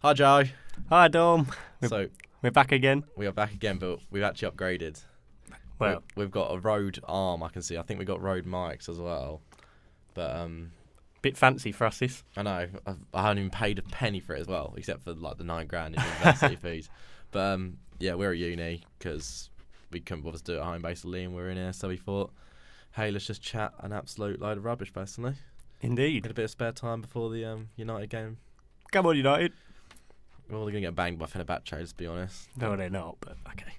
Hi, Joe. Hi, Dom. So We're back again. we are back again, but we've actually upgraded. Well, We've got a Rode arm. I can see. I think we got Rode mics as well. But bit fancy for us, this. I know I haven't even paid a penny for it as well, except for like the £9,000 in university fees. But yeah, we're at uni because we couldn't bother to do it at home basically, and we're in here, so we thought, hey, let's just chat an absolute load of rubbish, basically. Indeed. Get a bit of spare time before the United game. Come on, United. We're all gonna get banged by Fenerbahce, let's be honest. No, they're not, but okay.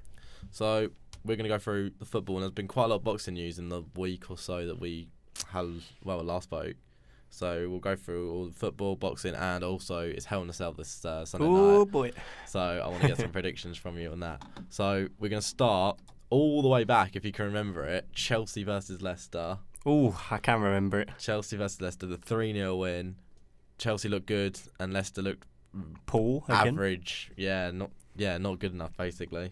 So we're going to go through the football, and there's been quite a lot of boxing news in the week or so that we had, last spoke. So we'll go through all the football, boxing, and also it's Hell in a Cell this Sunday Oh, night. boy. So I want to get some predictions from you on that. So we're going to start all the way back, if you can remember it, Chelsea versus Leicester. Oh, I can remember it. Chelsea versus Leicester, the 3-0 win. Chelsea looked good, and Leicester looked Paul, again. average. Not good enough, basically.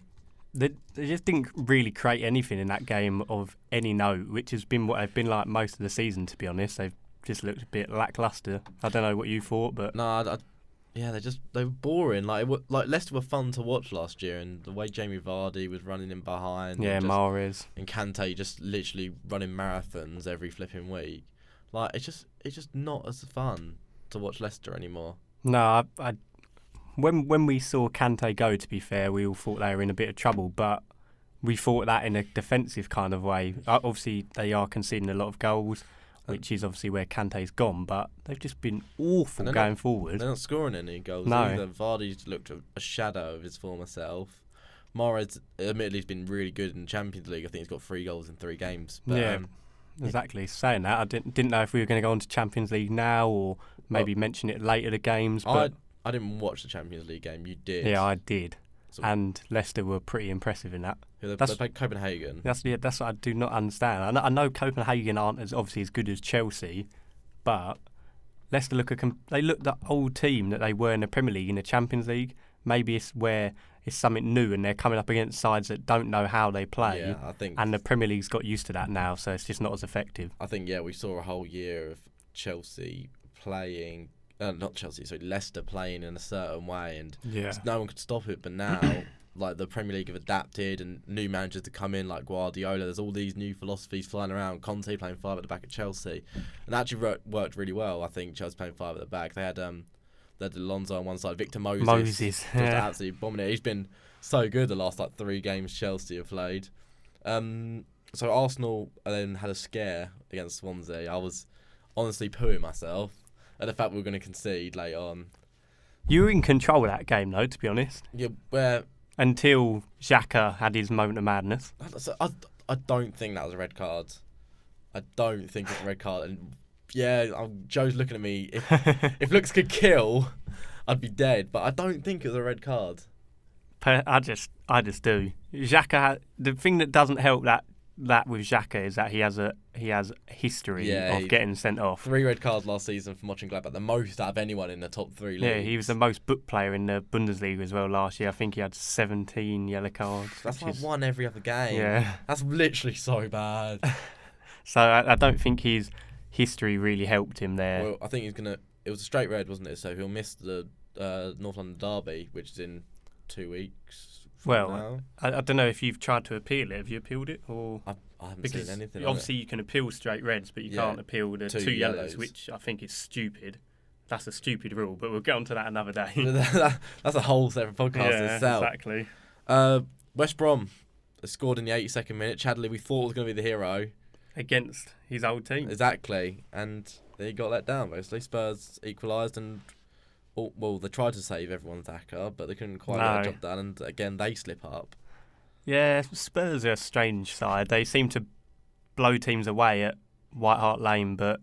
They just didn't really create anything in that game of any note, which has been what they've been like most of the season, to be honest. They've just looked a bit lacklustre. I don't know what you thought, but... No, they were boring. Like Leicester were fun to watch last year, and the way Jamie Vardy was running in behind, Yeah, Mahrez. and Kante just literally running marathons every flipping week. Like it's just not as fun to watch Leicester anymore. No, when we saw Kante go, to be fair, we all thought they were in a bit of trouble, but we thought that in a defensive kind of way. Obviously, they are conceding a lot of goals, which is obviously where Kante's gone, but they've just been awful going forward. They're not scoring any goals No. either. Vardy's looked a shadow of his former self. Mahrez, admittedly, has been really good in the Champions League. I think he's got 3 goals in 3 games. But, Yeah, exactly. Saying that, I didn't know if we were going to go on to Champions League now or maybe mention it later the games. But I didn't watch the Champions League game. You did. yeah, I did. So- And Leicester were pretty impressive in that. They played Copenhagen. That's what I do not understand. I know Copenhagen aren't obviously as good as Chelsea, but Leicester they look the old team that they were in the Premier League in the Champions League. Maybe it's where it's something new and they're coming up against sides that don't know how they play. Yeah, I think. And the Premier League's got used to that now, so it's just not as effective. I think we saw a whole year of Chelsea playing, Leicester playing in a certain way, and no one could stop it. But now, like the Premier League have adapted, and new managers to come in like Guardiola. There's all these new philosophies flying around. Conte playing 5 at the back at Chelsea, and that actually worked really well. I think Chelsea playing 5 at the back. They had Alonso on one side, Victor Moses just absolutely bombing it. He's been so good the last 3 games Chelsea have played. So Arsenal then had a scare against Swansea. I was honestly pooing myself at the fact we were going to concede late on. You were in control of that game, though, to be honest. Yeah, where until Xhaka had his moment of madness. I don't think that was a red card. I don't think it's a red card. And yeah, Joe's looking at me. If looks could kill, I'd be dead. But I don't think it was a red card. I just do. Xhaka. The thing that doesn't help that with Xhaka is that he has history of getting sent off. 3 red cards last season from watching Gladbach, the most out of anyone in the top 3 leagues. Yeah, he was the most booked player in the Bundesliga as well last year. I think he had 17 yellow cards. That's like 1 every other game. Yeah, that's literally so bad. So I don't think his history really helped him there. Well, I think it was a straight red, wasn't it? So he'll miss the North London derby, which is in 2 weeks. Well, I don't know if you've tried to appeal it. Have you appealed it? Or I haven't seen anything. Obviously, you can appeal straight reds, but you can't appeal the 2 yellows, which I think is stupid. That's a stupid rule, but we'll get onto that another day. That's a whole separate podcast itself. Exactly. West Brom scored in the 82nd minute. Chadley, we thought was going to be the hero. Against his old team. Exactly. And he got let down, basically. Spurs equalised and... Well, they tried to save everyone's attacker, but they couldn't quite get the job done, and again, they slip up. Yeah, Spurs are a strange side. They seem to blow teams away at White Hart Lane, but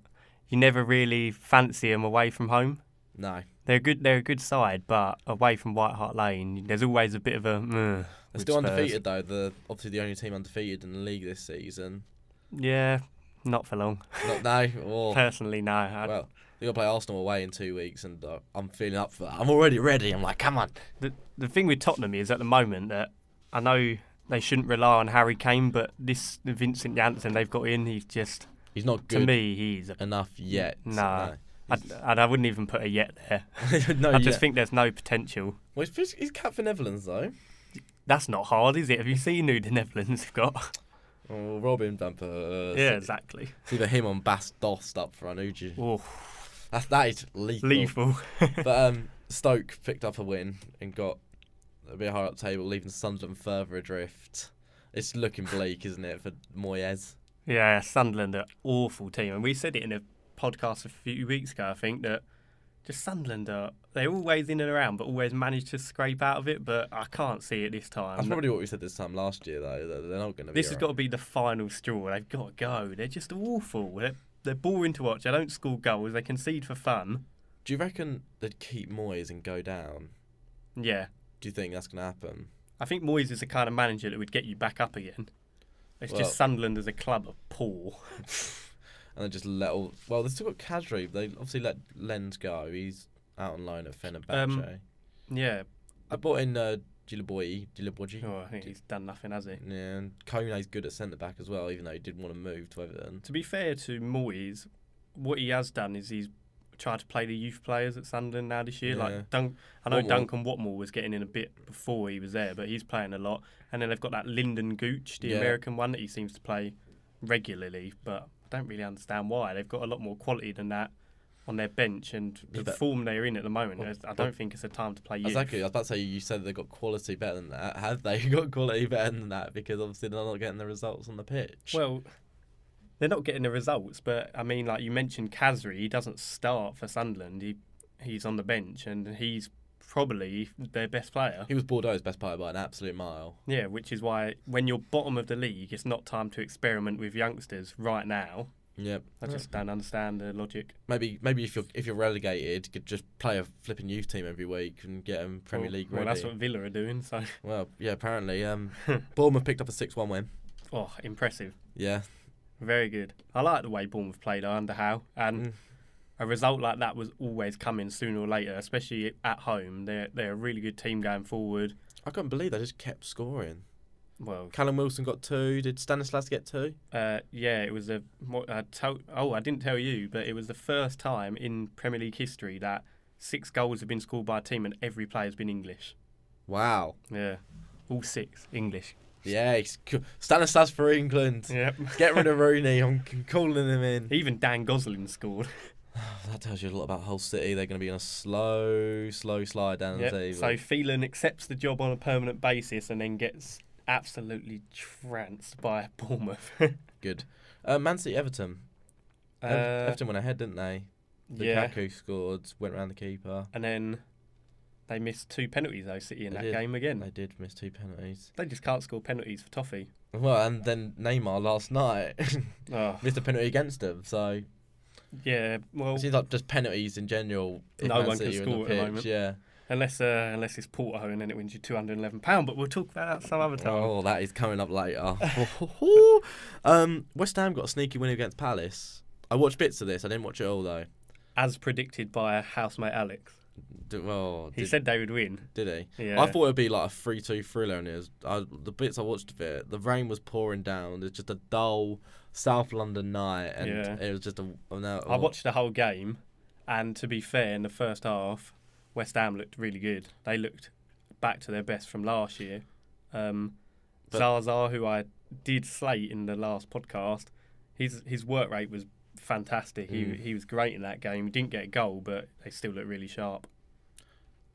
you never really fancy them away from home. No. They're a good side, but away from White Hart Lane, there's always a bit of a... They're still undefeated, though. Obviously the only team undefeated in the league this season. Yeah, not for long. No? Personally, no. Well... They've got to play Arsenal away in 2 weeks, and I'm feeling up for that. I'm already ready. I'm like, come on. The thing with Tottenham is at the moment that I know they shouldn't rely on Harry Kane, but the Vincent Janssen they've got in, he's not good. To me, he's enough yet. No. I wouldn't even put a yet there. No, I just think there's no potential. Well, he's capped for Netherlands though. That's not hard, is it? Have you seen who the Netherlands have got? Oh, Robin van Persie. Yeah, exactly. It's either him on Bas Dost up front. Oh, that is lethal. But Stoke picked up a win and got a bit higher up the table, leaving Sunderland further adrift. It's looking bleak, isn't it, for Moyes? Yeah, Sunderland are an awful team. And we said it in a podcast a few weeks ago, I think, that just Sunderland they're always in and around, but always manage to scrape out of it. But I can't see it this time. That's probably what we said this time last year, though. That they're not going to be. This has got to be the final straw. They've got to go. They're just awful. They're boring to watch. They don't score goals. They concede for fun. Do you reckon they'd keep Moyes and go down? Yeah. Do you think that's going to happen? I think Moyes is the kind of manager that would get you back up again. It's just Sunderland as a club are poor. And they just let all... Well, they've still got Kadri. They obviously let Lens go. He's out on loan at Fenerbahce. Yeah. I bought in Djilabouji. Oh, I think he's done nothing, has he? Yeah, and Kone's good at centre-back as well, even though he didn't want to move to Everton. To be fair to Moyes, what he has done is he's tried to play the youth players at Sunderland now this year. Yeah. Like I know Duncan Watmore was getting in a bit before he was there, but he's playing a lot. And then they've got that Lyndon Gooch, the American one, that he seems to play regularly, but I don't really understand why. They've got a lot more quality than that on their bench, and the form they're in at the moment, I don't think it's a time to play youth. Exactly. I was about to say, you said they've got quality better than that. Have they got quality better than that? Because obviously they're not getting the results on the pitch. Well, they're not getting the results, but I mean, like you mentioned, Kadri, he doesn't start for Sunderland. He's on the bench, and he's probably their best player. He was Bordeaux's best player by an absolute mile. Yeah, which is why when you're bottom of the league, it's not time to experiment with youngsters right now. Yep. I just don't understand the logic. Maybe if you're relegated, you could just play a flipping youth team every week and get them Premier League ready. Well, that's what Villa are doing. So. Well, yeah, apparently. Bournemouth picked up a 6-1 win. Oh, impressive. Yeah. Very good. I like the way Bournemouth played under Howe, and a result like that was always coming sooner or later, especially at home. They're a really good team going forward. I couldn't believe they just kept scoring. Well, Callum Wilson got 2. Did Stanislas get 2? Yeah, it was I didn't tell you, but it was the first time in Premier League history that 6 goals have been scored by a team and every player's been English. Wow. Yeah, all 6 English. Yeah, Stanislas for England. Yep. Get rid of Rooney. I'm calling him in. Even Dan Gosling scored. That tells you a lot about Hull City. They're going to be on a slow slide down the table. So Phelan accepts the job on a permanent basis and then gets absolutely trounced by Bournemouth. Good. Man City, Everton. Everton went ahead, didn't they? Lukaku scored, went around the keeper. And then they missed 2 penalties, though, City, in that game again. They did miss 2 penalties. They just can't score penalties for Toffee. Well, and then Neymar last night missed a penalty against them, so... Yeah, well... It seems like just penalties in general. No one can score at the moment. Yeah. Unless it's Porto and then it wins you £211, but we'll talk about that some other time. Oh, that is coming up later. West Ham got a sneaky win against Palace. I watched bits of this. I didn't watch it all, though. As predicted by housemate Alex. He said they would win. Did he? Yeah. I thought it would be like a 3-2 thriller, and the bits I watched of it, the rain was pouring down. It's just a dull South London night, and it was just I watched the whole game, and to be fair, in the first half, West Ham looked really good. They looked back to their best from last year. Zaza, who I did slate in the last podcast, his work rate was fantastic. He was great in that game. He didn't get a goal, but they still look really sharp.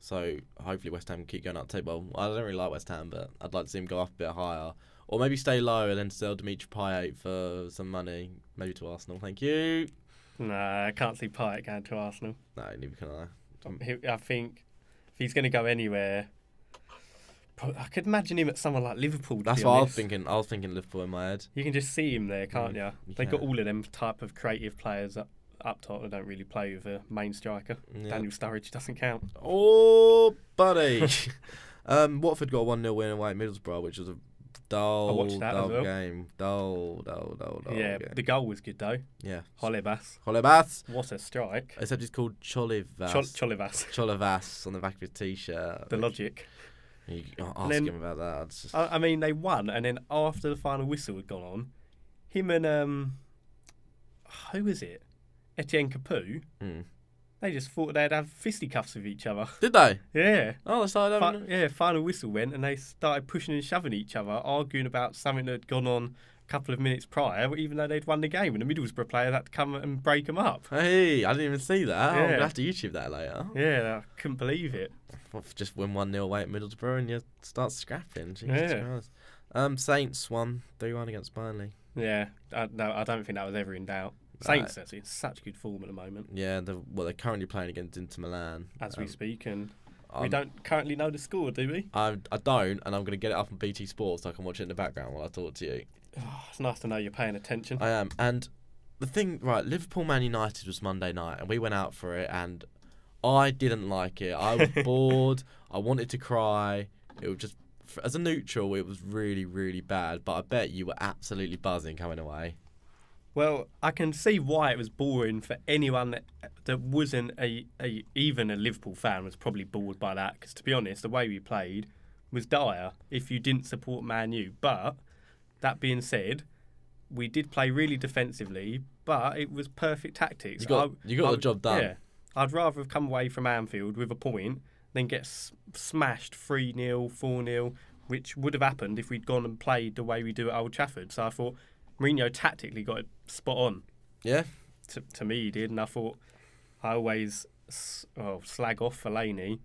So hopefully West Ham can keep going up the table. I don't really like West Ham, but I'd like to see him go up a bit higher. Or maybe stay low and then sell Dimitri Payet for some money. Maybe to Arsenal. Thank you. Nah, I can't see Payet going to Arsenal. No, neither can I. I think if he's going to go anywhere, I could imagine him at someone like Liverpool. That's what I was thinking. I was thinking Liverpool in my head. You can just see him there, can't you? They've got all of them type of creative players up top that don't really play with a main striker. Yeah. Daniel Sturridge doesn't count. Oh, buddy. Watford got a 1-0 win away at Middlesbrough, which was a dull game. Dull yeah, game. The goal was good, though. Yeah. Holebas. What a strike. Except it's called Cholivas. Cholivas on the back of his T-shirt. The logic. You ask him about that. I mean, they won, and then after the final whistle had gone on, him and who was it? Etienne Capoue They just thought they'd have fisticuffs with each other. Did they? Yeah. Oh, they started having... Final whistle went and they started pushing and shoving each other, arguing about something that had gone on a couple of minutes prior, even though they'd won the game, and the Middlesbrough player had to come and break them up. Hey, I didn't even see that. Yeah. I'm going to have to YouTube that later. Yeah, I couldn't believe it. Well, just win 1-0 away at Middlesbrough and you start scrapping. Jesus Yeah. Christ. Saints won 3-1 against Burnley. Yeah, I don't think that was ever in doubt. Saints are in such good form at the moment. Yeah, they're currently playing against Inter Milan. As we speak, and we don't currently know the score, do we? I don't, and I'm going to get it up on BT Sports so I can watch it in the background while I talk to you. Oh, it's nice to know you're paying attention. I am, and the thing, right, Liverpool-Man United was Monday night, and we went out for it, and I didn't like it. I was bored. I wanted to cry. It was just, as a neutral, it was really, really bad, but I bet you were absolutely buzzing coming away. Well, I can see why it was boring for anyone that wasn't even a Liverpool fan was probably bored by that. Because to be honest, the way we played was dire if you didn't support Man U. But that being said, we did play really defensively, but it was perfect tactics. You got the job done. Yeah, I'd rather have come away from Anfield with a point than get smashed 3-0, 4-0, which would have happened if we'd gone and played the way we do at Old Trafford. So I thought Mourinho tactically got it spot on. Yeah. To me, he did, and I thought I always slag off Fellaini.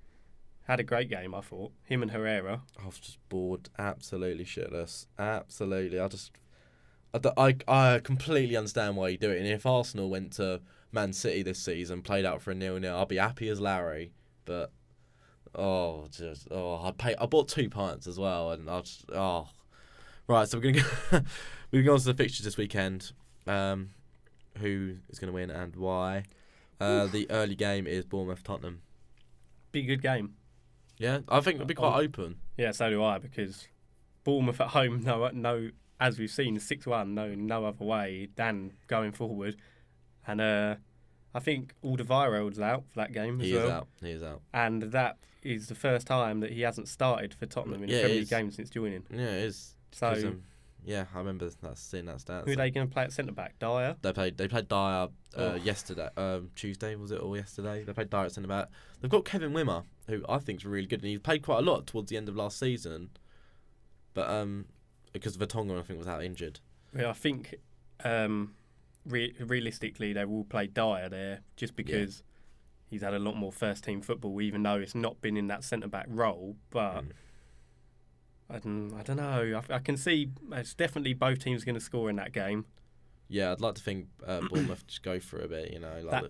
Had a great game, I thought. Him and Herrera. I was just bored, absolutely shitless, absolutely. I completely understand why you do it. And if Arsenal went to Man City this season, played out for a 0-0, I'd be happy as Larry. But I bought 2 pints as well, and right. So we're gonna go on to the fixtures this weekend. Who is going to win and why? The early game is Bournemouth-Tottenham. Be a good game. Yeah, I think it'll be quite open. Yeah, so do I, because Bournemouth at home, no, as we've seen, 6-1, no other way than going forward. And I think Alderweireld's out for that game as well. He is out. And that is the first time that he hasn't started for Tottenham in a Premier League game since joining. Yeah, it is. So, I remember seeing that stat. Who are they going to play at centre-back? Dyer? They played Dyer yesterday, Tuesday, was it, or yesterday? They played Dyer at centre-back. They've got Kevin Wimmer, who I think is really good, and he played quite a lot towards the end of last season. But because Vertonghen, I think, was out injured. Yeah, I think realistically they will play Dyer there just because he's had a lot more first-team football, even though it's not been in that centre-back role. But I don't know. I can see it's definitely both teams going to score in that game. Yeah, I'd like to think Bournemouth just go for a bit, you know.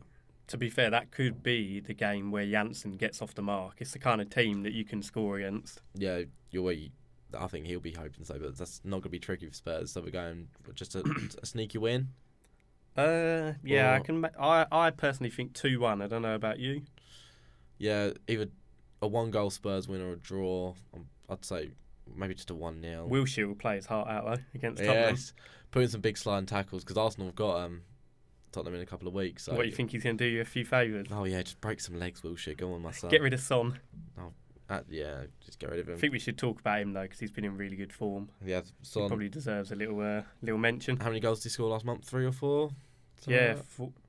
To be fair, that could be the game where Janssen gets off the mark. It's the kind of team that you can score against. Yeah, I think he'll be hoping so, but that's not going to be tricky for Spurs. So we're going just a sneaky win. I personally think 2-1. I don't know about you. Yeah, either a 1-goal Spurs win or a draw. I'd say maybe just a 1-0. Wilshere will play his heart out though against Tottenham. Yes, putting some big sliding tackles because Arsenal have got Tottenham in a couple of weeks. So. What do you think he's going to do you a few favours? Oh yeah, just break some legs, Wilshere. Go on, my son. Get rid of Son. Just get rid of him. I think we should talk about him though because he's been in really good form. Yeah, Son he probably deserves a little mention. How many goals did he score last month? 3 or 4? Yeah,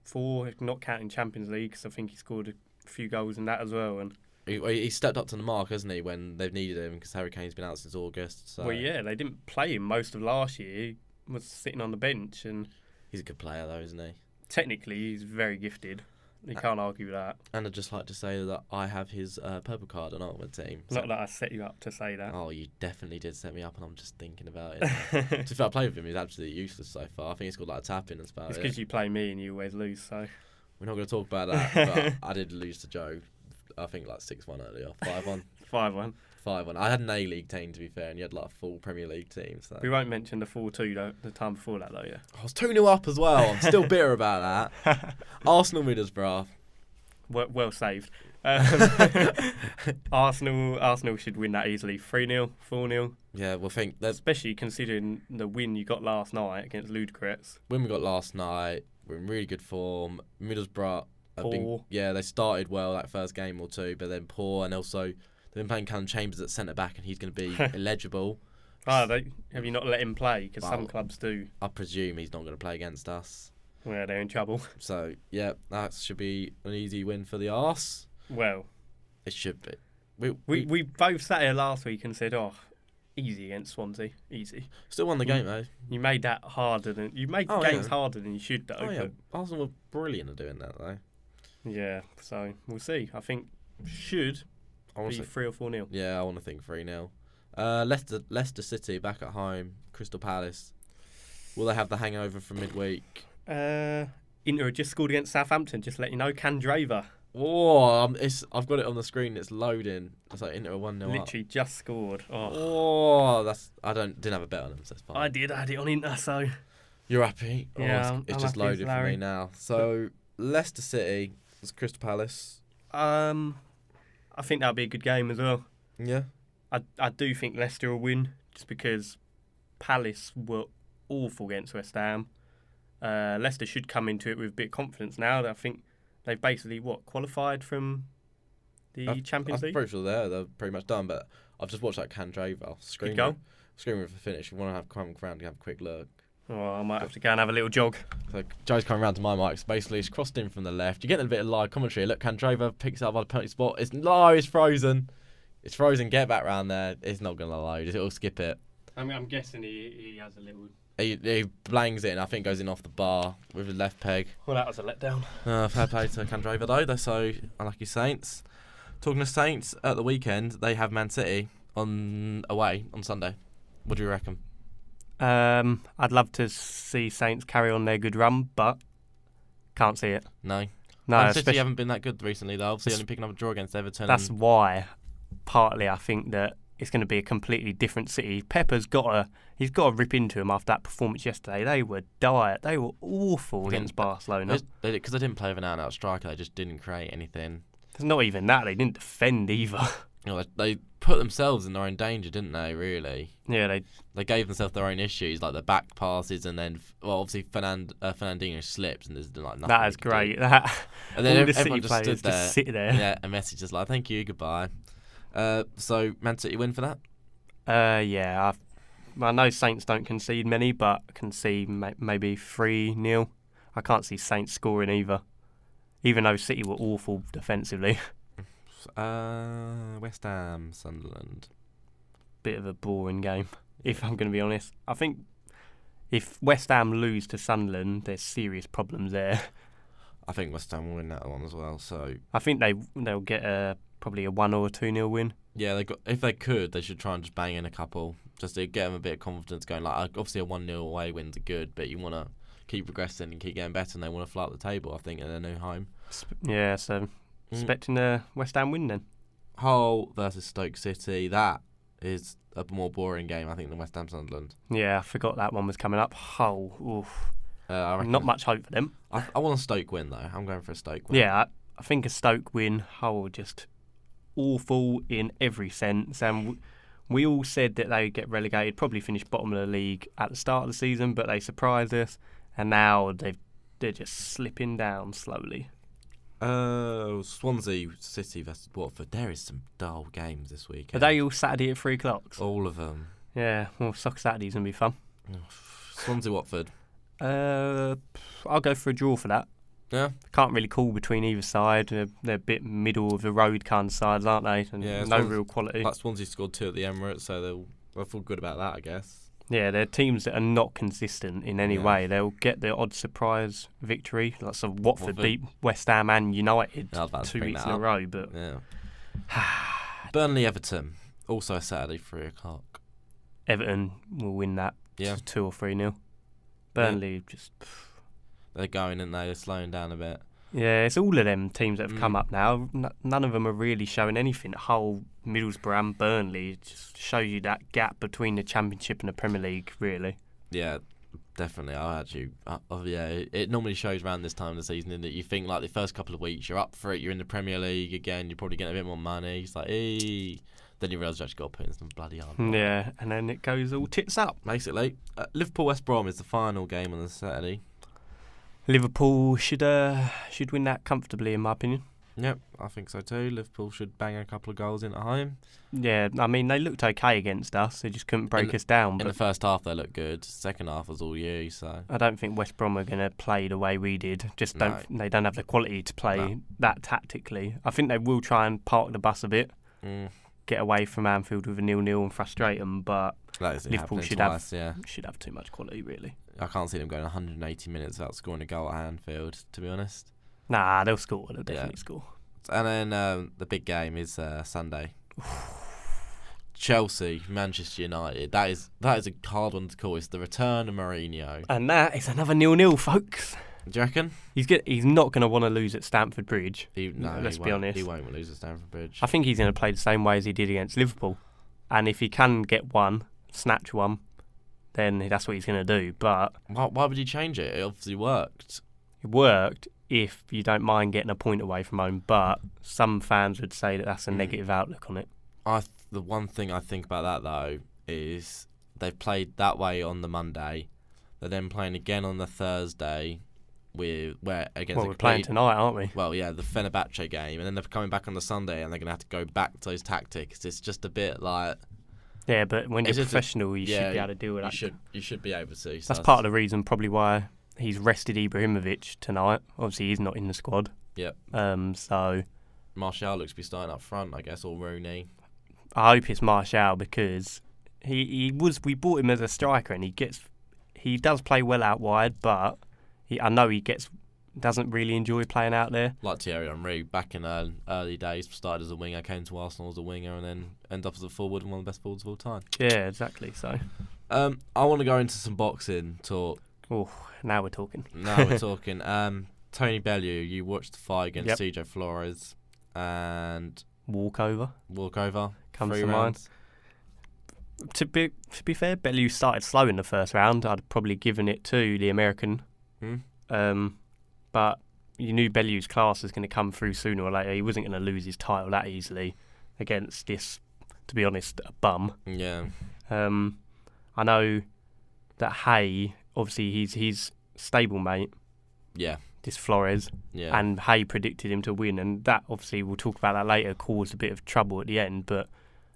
4, not counting Champions League, because I think he scored a few goals in that as well. And he stepped up to the mark, hasn't he, when they've needed him, because Harry Kane's been out since August. So. Well, yeah, they didn't play him most of last year. He was sitting on the bench. And he's a good player, though, isn't he? Technically, he's very gifted. You can't argue with that. And I'd just like to say that I have his purple card on Ultimate Team. So. Not that I set you up to say that. Oh, you definitely did set me up, and I'm just thinking about it. To be fair, I played with him, he's absolutely useless so far. I think he's got like a tap in and about It's because you play me and you always lose, so... We're not going to talk about that, but I did lose to Joe, I think like 6-1 earlier. 5-1. 5-1. 5-1. I had an A-League team, to be fair, and you had like a full Premier League team. So. We won't mention the 4-2 though, the time before that, though, yeah. I was 2-0 up as well. I'm still bitter about that. Arsenal Middlesbrough. Well saved. Arsenal should win that easily. 3-0, 4-0. Yeah, we'll think that, especially considering the win you got last night against Ludogorets. Win we got last night, we're in really good form. Middlesbrough poor. They started well that first game or two, but then poor, and also they've been playing Callum Chambers at centre back, and he's going to be illegible. Have you not let him play? Because some clubs do. I presume he's not going to play against us. Well, they're in trouble. So, yeah, that should be an easy win for the Arse. Well, it should be. We both sat here last week and said, "Oh, easy against Swansea, easy." Still won the game though. You made that harder than you made games harder than you should though. Oh yeah, Arsenal were brilliant at doing that though. Yeah, so we'll see. I think should be 3 or 4-0. Yeah, I want to think 3-0. Leicester City back at home. Crystal Palace. Will they have the hangover from midweek? Inter just scored against Southampton. Just to let you know, Candreva. Oh, I've got it on the screen. It's loading. It's like Inter 1-0 Literally up. just scored. Didn't have a bet on them, so it's fine. I had it on Inter, so you're happy. Yeah, it's just loaded for me now. So Leicester City was Crystal Palace. I think that'll be a good game as well. Yeah. I do think Leicester will win just because Palace were awful against West Ham. Leicester should come into it with a bit of confidence now. I think they've basically qualified from the Champions League. I'm pretty sure they're pretty much done. But I've just watched that Candreva screaming for the finish. You want to come around and have a quick look. Oh, I might have to go and have a little jog. So Joe's coming around to my mic. So basically, it's crossed in from the left. You're getting a bit of live commentary. Look, Candreva picks it up by the penalty spot. It's frozen. It's frozen. Get back round there. It's not going to load. It'll skip it. I'm guessing he has a little... He blangs it and I think goes in off the bar with his left peg. Well, that was a letdown. Fair play to Candreva though. They're so unlucky Saints. Talking of Saints, at the weekend they have Man City away on Sunday. What do you reckon? I'd love to see Saints carry on their good run, but can't see it. No, Man City haven't been that good recently though. Obviously only picking up a draw against Everton. That's why, partly, I think that it's going to be a completely different City. Pepper's got to rip into them after that performance yesterday. They were dire. They were awful against Barcelona. Because they didn't play with an out-and-out striker. They just didn't create anything. There's not even that. They didn't defend either. They put themselves in their own danger, didn't they? Really. Yeah, they gave themselves their own issues, like the back passes, and then obviously Fernandinho slipped, and there's like nothing. That is great. And then all the everyone City just stood there. Just sit there. Yeah, and Messi just like, thank you, goodbye. So Man City win for that? Yeah. I know Saints don't concede many, but can see maybe 3-0. I can't see Saints scoring either, even though City were awful defensively. West Ham, Sunderland. Bit of a boring game, if I'm going to be honest. I think if West Ham lose to Sunderland, there's serious problems there. I think West Ham will win that one as well. So I think they'll get probably a 1 or 2-0 win. Yeah, if they could, they should try and just bang in a couple, just to get them a bit of confidence going. Like obviously a 1-0 away wins are good, but you want to keep progressing and keep getting better, and they want to fly up the table. I think in their new home. Yeah, so expecting a West Ham win then. Hull versus Stoke City. That is a more boring game, I think, than West Ham Sunderland. Yeah, I forgot that one was coming up. Hull, oof. Not much hope for them. I want a Stoke win though. I'm going for a Stoke win. Yeah, I think a Stoke win. Hull just awful in every sense, and we all said that they would get relegated, probably finish bottom of the league at the start of the season, but they surprised us, and now they're just slipping down slowly. Swansea City versus Watford. There is some dull games this week. Are they all Saturday at 3 o'clock? All of them. Yeah, well, Soccer Saturday's going to be fun. Swansea Watford. I'll go for a draw for that. Yeah. Can't really call between either side. They're a bit middle of the road kind of sides, aren't they? And no real quality. Like Swansea scored 2 at the Emirates, so they'll feel good about that, I guess. Yeah, they're teams that are not consistent in any way. They'll get the odd surprise victory. Like so Watford beat West Ham and United 2 weeks in a row. But yeah. Burnley Everton, also a Saturday 3 o'clock. Everton will win that. Yeah. 2 or 3-0. Burnley just. They're going, and they're slowing down a bit. Yeah, it's all of them teams that have come up now. None of them are really showing anything. Hull, Middlesbrough and Burnley just shows you that gap between the Championship and the Premier League, really. Yeah, definitely. It normally shows around this time of the season in that you think like the first couple of weeks you're up for it, you're in the Premier League again, you're probably getting a bit more money. It's like, then you realise you actually got to put in some bloody hard work. Yeah, and then it goes all tits up. Basically, Liverpool West Brom is the final game on the Saturday. Liverpool should win that comfortably, in my opinion. Yep, I think so too. Liverpool should bang a couple of goals in at home. Yeah, I mean, they looked okay against us. They just couldn't break us down. In but the first half, they looked good. Second half was all you, so... I don't think West Brom are going to play the way we did. They don't have the quality to play that tactically. I think they will try and park the bus a bit, get away from Anfield with a 0-0 and frustrate them, but Liverpool should have too much quality, really. I can't see them going 180 minutes without scoring a goal at Anfield, to be honest. Nah, they'll score. They'll definitely score. And then the big game is Sunday. Chelsea, Manchester United. That is a hard one to call. It's the return of Mourinho. And that is another 0-0, folks. Do you reckon? He's not going to want to lose at Stamford Bridge. Let's be honest. He won't lose at Stamford Bridge. I think he's going to play the same way as he did against Liverpool. And if he can get one, snatch one, then that's what he's going to do. But why would he change it? It obviously worked. It worked if you don't mind getting a point away from home, but some fans would say that that's a negative outlook on it. The one thing I think about that, though, is they've played that way on the Monday. They're then playing again on the Thursday. We're playing tonight, aren't we? Well, yeah, the Fenerbahce game, and then they're coming back on the Sunday, and they're going to have to go back to those tactics. It's just a bit like... Yeah, but when you're professional, you should be able to deal with that. You should be able to. So that's part of the reason probably why he's rested Ibrahimovic tonight. Obviously, he's not in the squad. Yep. So Martial looks to be starting up front, I guess, or Rooney. I hope it's Martial because we bought him as a striker and he does play well out wide, but I know he doesn't really enjoy playing out there. Like Thierry Henry, back in early days, started as a winger, came to Arsenal as a winger, and then ended up as a forward and one of the best forwards of all time. Yeah, exactly. So, I want to go into some boxing talk. Oh, now we're talking. Tony Bellew, you watched the fight against CJ Flores, and walkover comes to mind. To be fair, Bellew started slow in the first round. I'd probably given it to the American. But you knew Bellew's class was going to come through sooner or later. He wasn't going to lose his title that easily against this, to be honest, a bum. Yeah. I know that Hay, obviously, he's stablemate. Yeah. This Flores. Yeah. And Hay predicted him to win, and that, obviously, we'll talk about that later, caused a bit of trouble at the end, but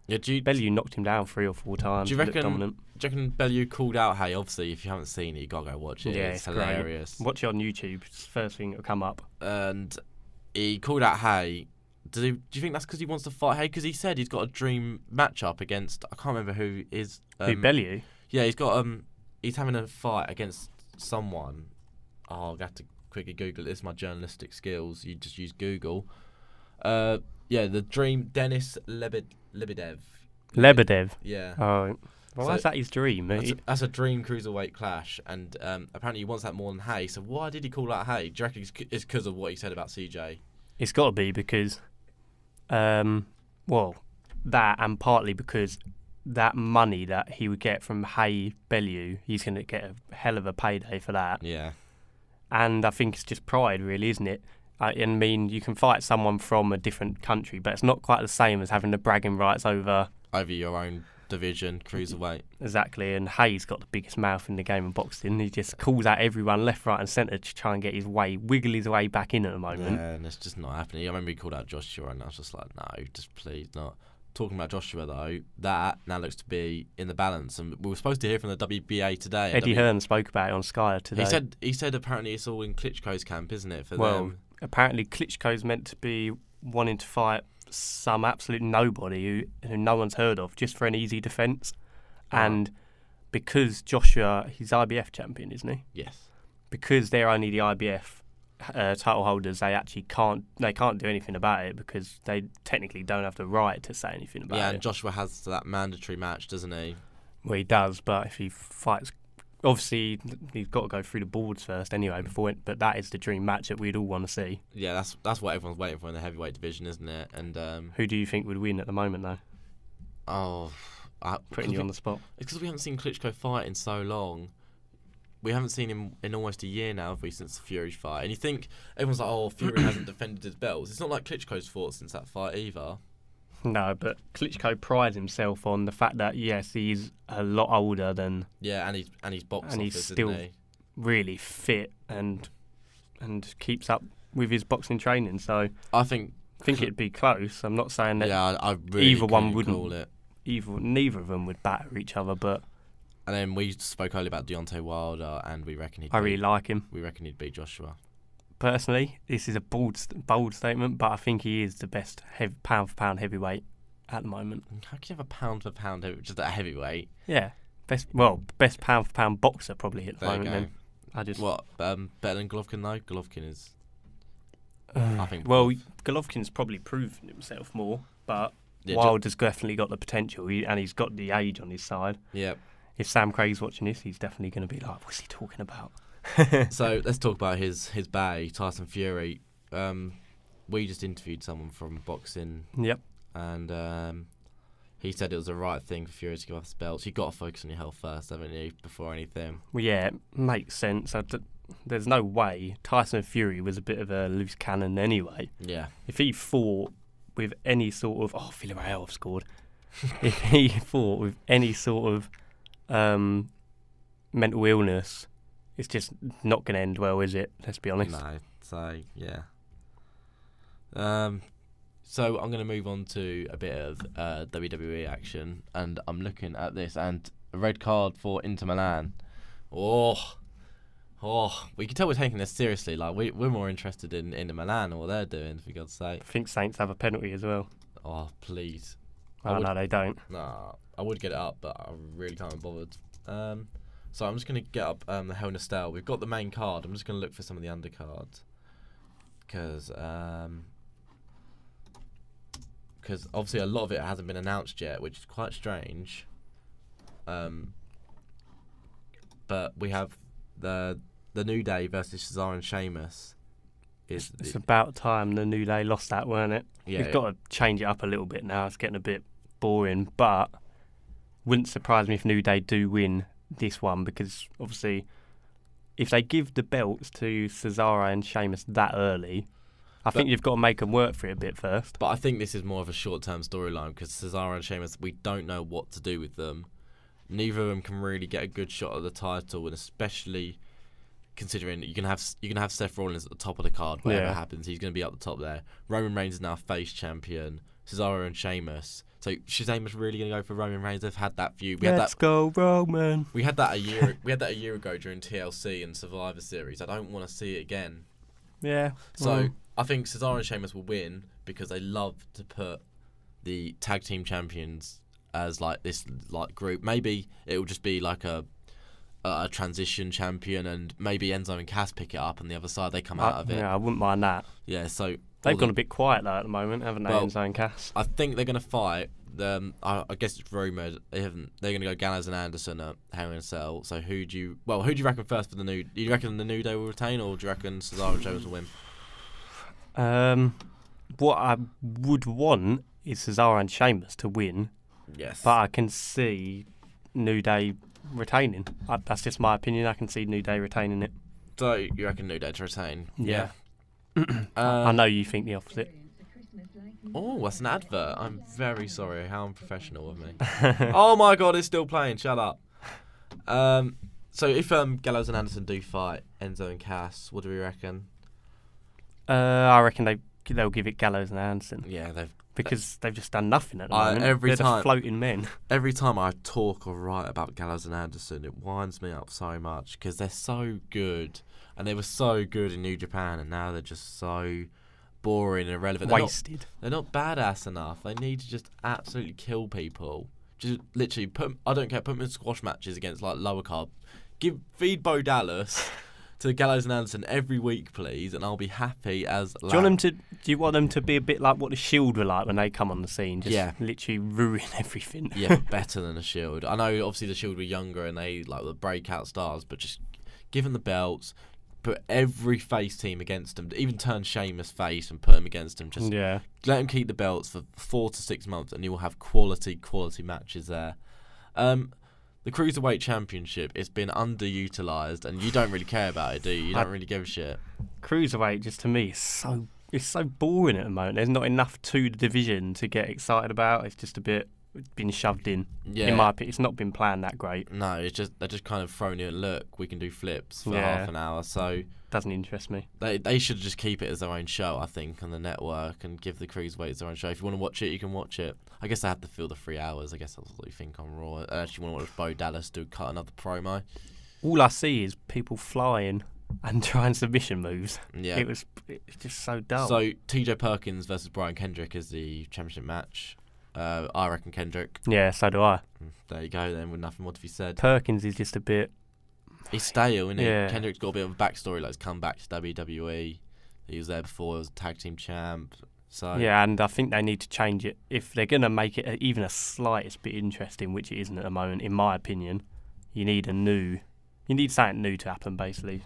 Bellew knocked him down 3 or 4 times. Do you reckon Bellew called out Hay? Obviously, if you haven't seen it, you got to go watch it. Yeah, it's hilarious. Great. Watch it on YouTube. It's the first thing that'll come up. And he called out Hay. Do you think that's because he wants to fight Hay? Because he said he's got a dream matchup against... I can't remember who is... Bellew? Yeah, he's got... he's having a fight against someone. Oh, I'll have to quickly Google it. This is my journalistic skills. You just use Google. The dream... Denis Lebedev. Lebedev? Yeah. Oh, well, that's his dream. That's a dream cruiserweight clash, and apparently he wants that more than Hay. So why did he call out Hay? Do you reckon it's because of what he said about CJ? It's got to be because, that and partly because that money that he would get from Hay Bellew, he's going to get a hell of a payday for that. Yeah. And I think it's just pride, really, isn't it? I mean, you can fight someone from a different country, but it's not quite the same as having the bragging rights over your own division, cruiserweight. Exactly, and Hay's got the biggest mouth in the game of boxing. He just calls out everyone left, right and centre to try and get wiggle his way back in at the moment. Yeah, and it's just not happening. I remember he called out Joshua, and I was just like, no, just please not. Talking about Joshua, though, that now looks to be in the balance, and we were supposed to hear from the WBA today. Eddie Hearn spoke about it on Sky today. He said apparently it's all in Klitschko's camp, isn't it, for them? Apparently Klitschko's meant to be wanting to fight some absolute nobody who no one's heard of, just for an easy defence. And because Joshua, he's IBF champion, isn't he? Yes. Because they're only the IBF title holders, they can't do anything about it because they technically don't have the right to say anything about it. Yeah, and Joshua has that mandatory match, doesn't he? Well, he does, but if he fights... Obviously, he's got to go through the boards first anyway, but that is the dream match that we'd all want to see. Yeah, that's what everyone's waiting for in the heavyweight division, isn't it? And who do you think would win at the moment, though? Oh... Putting you on the spot. It's because we haven't seen Klitschko fight in so long. We haven't seen him in almost a year now, have we, since the Fury fight? And you think, everyone's like, oh, Fury hasn't defended his belts. It's not like Klitschko's fought since that fight either. No, but Klitschko prides himself on the fact that, yes, he's a lot older than... Yeah, and he's box and office, he's still isn't he? really fit and keeps up with his boxing training. So I think it'd be close. I'm not saying that. Yeah, I really either one wouldn't call it. Neither of them would batter each other, but. And then we spoke earlier about Deontay Wilder, and we reckon I really like him. We reckon he'd beat Joshua. Personally, this is a bold statement, but I think he is the best pound for pound heavyweight at the moment. How can you have a pound for pound just at a heavyweight? Yeah, best pound for pound boxer probably at the moment. Then better than Golovkin though? Golovkin is. I think. Well, Golovkin's probably proven himself more, but Wilder's definitely got the potential, and he's got the age on his side. Yeah. If Sam Craig's watching this, he's definitely going to be like, "What's he talking about?" So let's talk about his bae, Tyson Fury. We just interviewed someone from boxing. Yep. And he said it was the right thing for Fury to give up his belts. You've got to focus on your health first, haven't you, before anything? Well, yeah, it makes sense. There's no way Tyson Fury was a bit of a loose cannon anyway. Yeah. If he fought with any sort of... Oh, Villarreal have scored. If he fought with any sort of mental illness, it's just not going to end well, is it? Let's be honest. No, so, yeah. So I'm going to move on to a bit of WWE action, and I'm looking at this, and a red card for Inter Milan. Oh, we can tell we're taking this seriously. Like we're more interested in Inter Milan and what they're doing, for God's sake. I think Saints have a penalty as well. Oh, please. No, they don't. Nah, I would get it up, but I really can't be bothered. So I'm just going to get up the Hell in a Cell. We've got the main card. I'm just going to look for some of the undercards. Because obviously a lot of it hasn't been announced yet, which is quite strange. But we have the New Day versus Cesaro and Sheamus. It's about time the New Day lost that, weren't it? Yeah. We've got to change it up a little bit now. It's getting a bit boring, but wouldn't surprise me if New Day do win this one, because obviously if they give the belts to Cesaro and Sheamus that early, I think you've got to make them work for it a bit first. But I think this is more of a short-term storyline, because Cesaro and Sheamus, we don't know what to do with them. Neither of them can really get a good shot at the title, and especially considering you can have Seth Rollins at the top of the card. Whatever happens, he's going to be up the top there. Roman Reigns is now face champion. Cesaro and Sheamus. So Sheamus really going to go for Roman Reigns? They've had that feud. Let's go Roman. We had that a year. We had that a year ago during TLC and Survivor Series. I don't want to see it again. Yeah. So I think Cesaro and Sheamus will win, because they love to put the tag team champions as like this like group. Maybe it will just be like a transition champion, and maybe Enzo and Cass pick it up, and the other side they come out of it. Yeah, I wouldn't mind that. Yeah, so they've gone a bit quiet though at the moment, haven't they, Enzo and Cass? I think they're going to fight. I guess it's rumoured they're going to go Gallows and Anderson at Hell in a Cell. So who do you reckon first for the New? Do you reckon the New Day will retain, or do you reckon Cesaro and Sheamus will win? What I would want is Cesaro and Sheamus to win. Yes. But I can see New Day retaining. That's just my opinion. I can see New Day retaining it. So you reckon New Day to retain? Yeah. I know you think the opposite. Oh, that's an advert. I'm very sorry. How unprofessional of me. Oh my God, it's still playing. Shut up. So if Gallows and Anderson do fight Enzo and Cass, what do we reckon? I reckon they'll give it Gallows and Anderson. Yeah, because they've just done nothing at the moment. They're just floating men. Every time I talk or write about Gallows and Anderson, it winds me up so much, because they're so good, and they were so good in New Japan, and now they're just so boring and irrelevant. Wasted. They're not badass enough. They need to just absolutely kill people. Just literally I don't care. Put them in squash matches against like lower card. Feed Bo Dallas to Gallows and Anderson every week, please, and I'll be happy as. Do you want them to be a bit like what the Shield were like when they come on the scene? Just literally ruin everything. Yeah, better than the Shield. I know obviously the Shield were younger and they like the breakout stars, but just give them the belts, put every face team against them, even turn Sheamus face and put him against them. Just let them keep the belts for 4 to 6 months, and you will have quality matches there. The Cruiserweight Championship, it's been underutilised, and you don't really care about it, do you? You don't really give a shit. Cruiserweight, just to me, it's so boring at the moment. There's not enough to the division to get excited about. It's just a bit been shoved in. Yeah. In my opinion, it's not been planned that great. No, it's just they're just kind of thrown in. Look, we can do flips for half an hour. So doesn't interest me. They should just keep it as their own show, I think, on the network and give the cruiserweights their own show. If you want to watch it, you can watch it. I guess they have to fill the 3 hours. I guess that's what you think on Raw. I actually want to watch Bo Dallas cut another promo. All I see is people flying and trying submission moves. Yeah, it's just so dull. So TJ Perkins versus Brian Kendrick is the championship match. I reckon Kendrick. Yeah, so do I. There you go then, with nothing more to be said. Perkins is just a bit... He's stale, isn't he? Yeah. Kendrick's got a bit of a backstory, like he's come back to WWE. He was there before, he was a tag team champ. So yeah, and I think they need to change it. If they're going to make it even a slightest bit interesting, which it isn't at the moment, in my opinion, you need something new to happen, basically.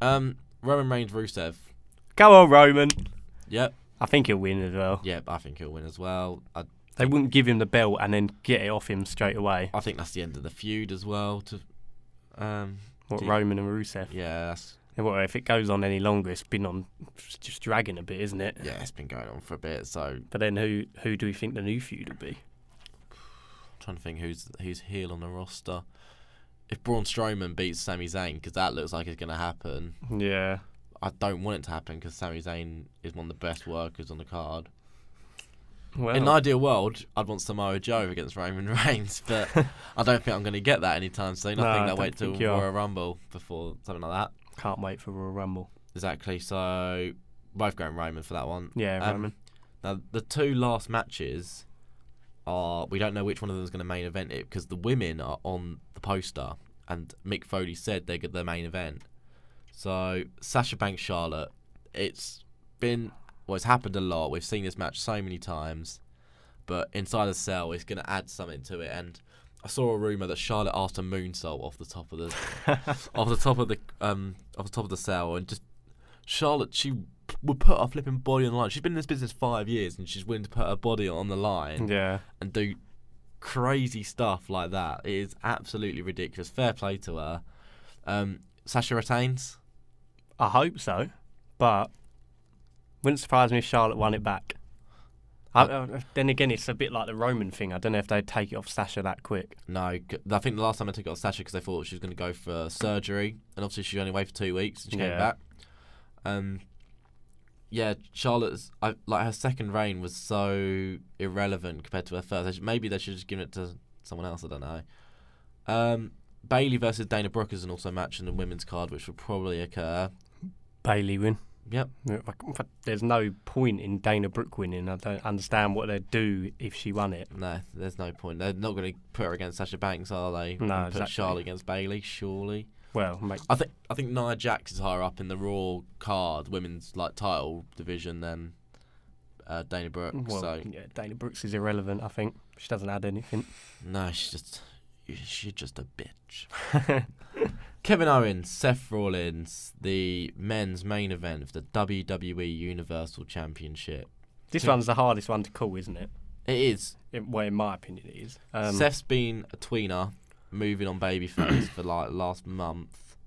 Roman Reigns, Rusev. Go on, Roman. Yep. I think he'll win as well. Yep, I think he'll win as well. They wouldn't give him the belt and then get it off him straight away. I think that's the end of the feud as well. Roman and Rusev? Yeah. Well, if it goes on any longer, it's just dragging a bit, isn't it? Yeah, it's been going on for a bit. So, but then who do we think the new feud will be? I'm trying to think who's heel on the roster. If Braun Strowman beats Sami Zayn, because that looks like it's going to happen. Yeah. I don't want it to happen because Sami Zayn is one of the best workers on the card. Well, in an ideal world, I'd want Samoa Joe against Roman Reigns, but I don't think I'm going to get that anytime soon. I think they'll wait till Royal Rumble before something like that. Can't wait for Royal Rumble. Exactly. So both going Roman for that one. Yeah, Roman. Now the 2 last matches are, we don't know which one of them is going to main event it because the women are on the poster and Mick Foley said they're the main event. So Sasha Banks Charlotte, it's happened a lot. We've seen this match so many times, but inside the cell, it's going to add something to it. And I saw a rumor that Charlotte asked a moonsault off the top of the cell, and just Charlotte, she would put her flipping body on the line. She's been in this business 5 years, and she's willing to put her body on the line, and do crazy stuff like that. It is absolutely ridiculous. Fair play to her. Sasha retains. I hope so, but wouldn't surprise me if Charlotte won it back. Then again, it's a bit like the Roman thing. I don't know if they'd take it off Sasha that quick. No, I think the last time I took it off Sasha because they thought she was going to go for surgery, and obviously she only waited for 2 weeks and she came back. Charlotte's her second reign was so irrelevant compared to her first. Maybe they should just give it to someone else. I don't know. Bayley versus Dana Brooke is also a match in the women's card, which will probably occur. Bayley win. Yep. There's no point in Dana Brooke winning. I don't understand what they'd do if she won it. No, there's no point. They're not going to put her against Sasha Banks, are they? No, put Charlotte against Bayley, surely. Well, I think Nia Jax is higher up in the Raw card, women's title division than Dana Brooke. Well, Dana Brooks is irrelevant. I think she doesn't add anything. No, she's just a bitch. Kevin Owens, Seth Rollins, the men's main event of the WWE Universal Championship. This one's the hardest one to call, isn't it? It is. Well, in my opinion, it is. Seth's been a tweener, moving on babyface for last month.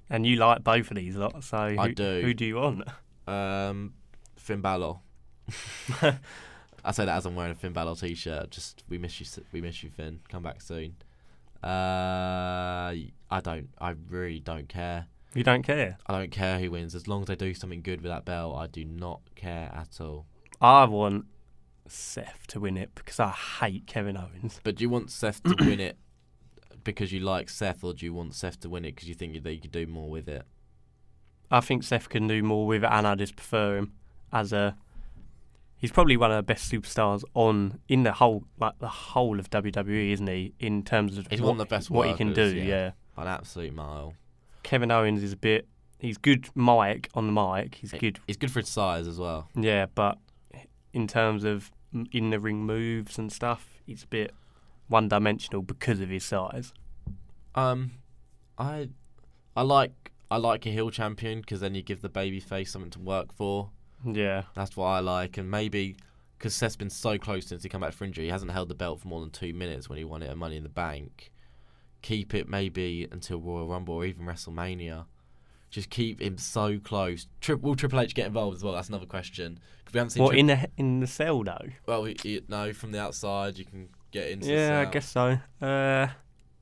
And you like both of these lot, so I do. Who do you want? Finn Balor. I say that as I'm wearing a Finn Balor t-shirt. Just we miss you, Finn. Come back soon. I really don't care. You don't care? I don't care who wins as long as they do something good with that belt. I do not care at all. I want Seth to win it because I hate Kevin Owens. But do you want Seth to win it because you like Seth, or do you want Seth to win it because you think that you could do more with it? I think Seth can do more with it, and I just prefer him as a. He's probably one of the best superstars in the whole of WWE, isn't he? In terms of one of the best what workers, he can do, yeah. An absolute mile. Kevin Owens is he's good on the mic. He's good. He's good for his size as well. Yeah, but in terms of in the ring moves and stuff, it's a bit one-dimensional because of his size. I like a heel champion because then you give the babyface something to work for. Yeah, that's what I like, and maybe because Seth's been so close since he came back from injury, he hasn't held the belt for more than 2 minutes when he won it at Money in the Bank. Keep it maybe until Royal Rumble or even WrestleMania. Just keep him so close. Will Triple H get involved as well? That's another question. Cause we haven't seen in the cell though. Well, no, from the outside you can get into Yeah, the I South. guess so.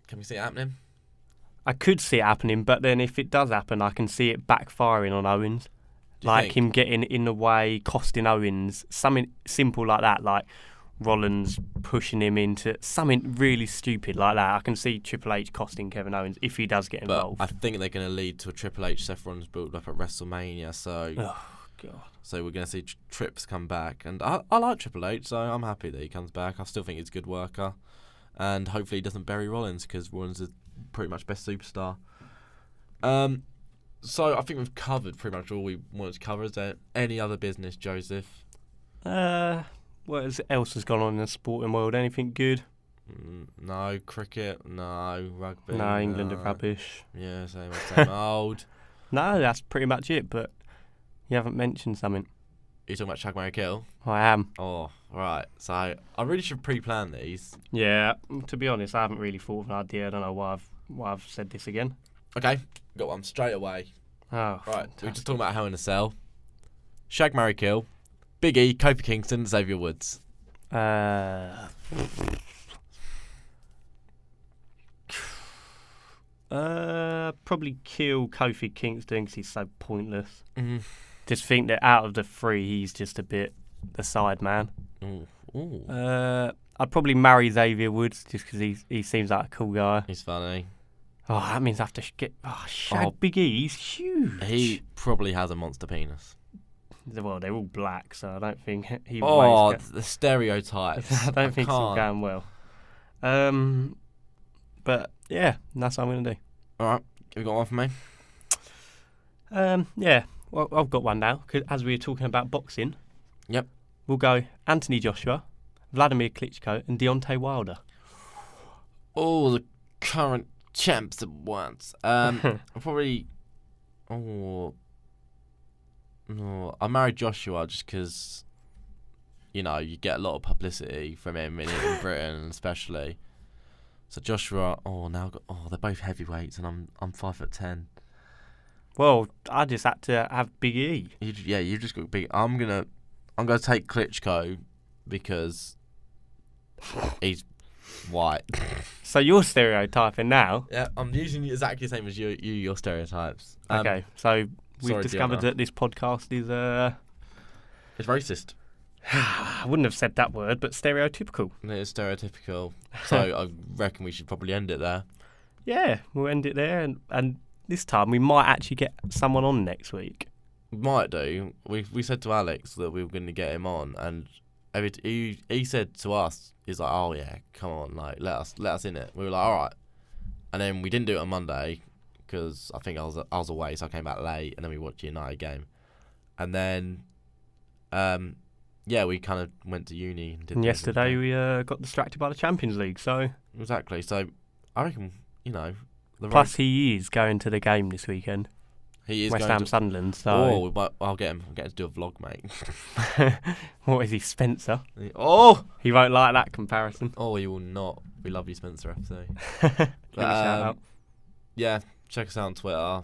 Can we see it happening? I could see it happening, but then if it does happen, I can see it backfiring on Owens. Do you Like think? him getting in the way, costing Owens, something simple like that, like Rollins pushing him into something really stupid like that. I can see Triple H costing Kevin Owens if he does get But involved. I think they're going to lead to a Triple H Seth Rollins build up at WrestleMania, so Oh, God. so we're going to see Trips come back, and I like Triple H, so I'm happy that he comes back. I still think he's a good worker, and hopefully he doesn't bury Rollins because Rollins is pretty much best superstar. So I think we've covered pretty much all we wanted to cover. Is there any other business, Joseph? What else has gone on in the sporting world? Anything good? No cricket, no rugby. No, England are rubbish. Yeah, same old. No, that's pretty much it, but you haven't mentioned something. You talking about Shag, Marry, Kill? I am. Oh, right. So I really should pre-plan these. Yeah, to be honest, I haven't really thought of an idea. I don't know why I've said this again. Okay, got one straight away. Oh, Right, fantastic. we're just talking about Hell in a Cell. Shag, Marry, Kill. Big E, Kofi Kingston, Xavier Woods. Probably kill Kofi Kingston because he's so pointless. Mm. Just think that out of the three, he's just a bit the side man. Ooh. I'd probably marry Xavier Woods just because he seems like a cool guy. He's funny. Oh, that means I have to shag Big E. He's huge. He probably has a monster penis. Well, they're all black, so I don't think he. Oh, the stereotypes. I don't think it's all can't. going well. But yeah, that's what I'm gonna do. All right, you got one for me? Yeah. Well, I've got one now. 'Cause as we were talking about boxing. Yep. We'll go Anthony Joshua, Vladimir Klitschko, and Deontay Wilder. All the current champs at once. I'll probably. Oh. No, I married Joshua just because, you know, you get a lot of publicity from him in Britain, especially. So Joshua, they're both heavyweights, and I'm 5'10". Well, I just had to have Big E. You just got big. I'm gonna take Klitschko because he's white. So you're stereotyping now. Yeah, I'm using exactly the same as your stereotypes. Okay, so we've sorry, discovered Deanna. that this podcast is It's racist. I wouldn't have said that word, but stereotypical. It is stereotypical. So I reckon we should probably end it there. Yeah, we'll end it there, and this time we might actually get someone on next week. Might do. We said to Alex that we were going to get him on, and he said to us, he's like, "Oh yeah, come on, like let us in it." We were like, "All right," and then we didn't do it on Monday because I think I was away, so I came back late, and then we watched the United game, and then we kind of went to uni. And yesterday we got distracted by the Champions League, so exactly. So I reckon plus he is going to the game this weekend. He is West going Ham to Sunderland. So I'll get him. I'll get him to do a vlog, mate. what is he, Spencer? Oh, he won't like that comparison. Oh, he will not. We love you, Spencer FC. Give a shout out. Yeah, check us out on Twitter.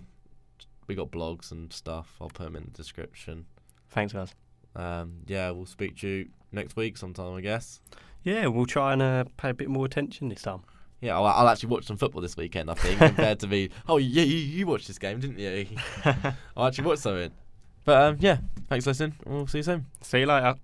We got blogs and stuff. I'll put them in the description. Thanks, guys. We'll speak to you next week sometime, I guess. Yeah, we'll try and pay a bit more attention this time. Yeah, I'll actually watch some football this weekend, I think, compared to me. Oh, yeah, you watched this game, didn't you? I'll actually watch something. But, thanks for listening. We'll see you soon. See you later.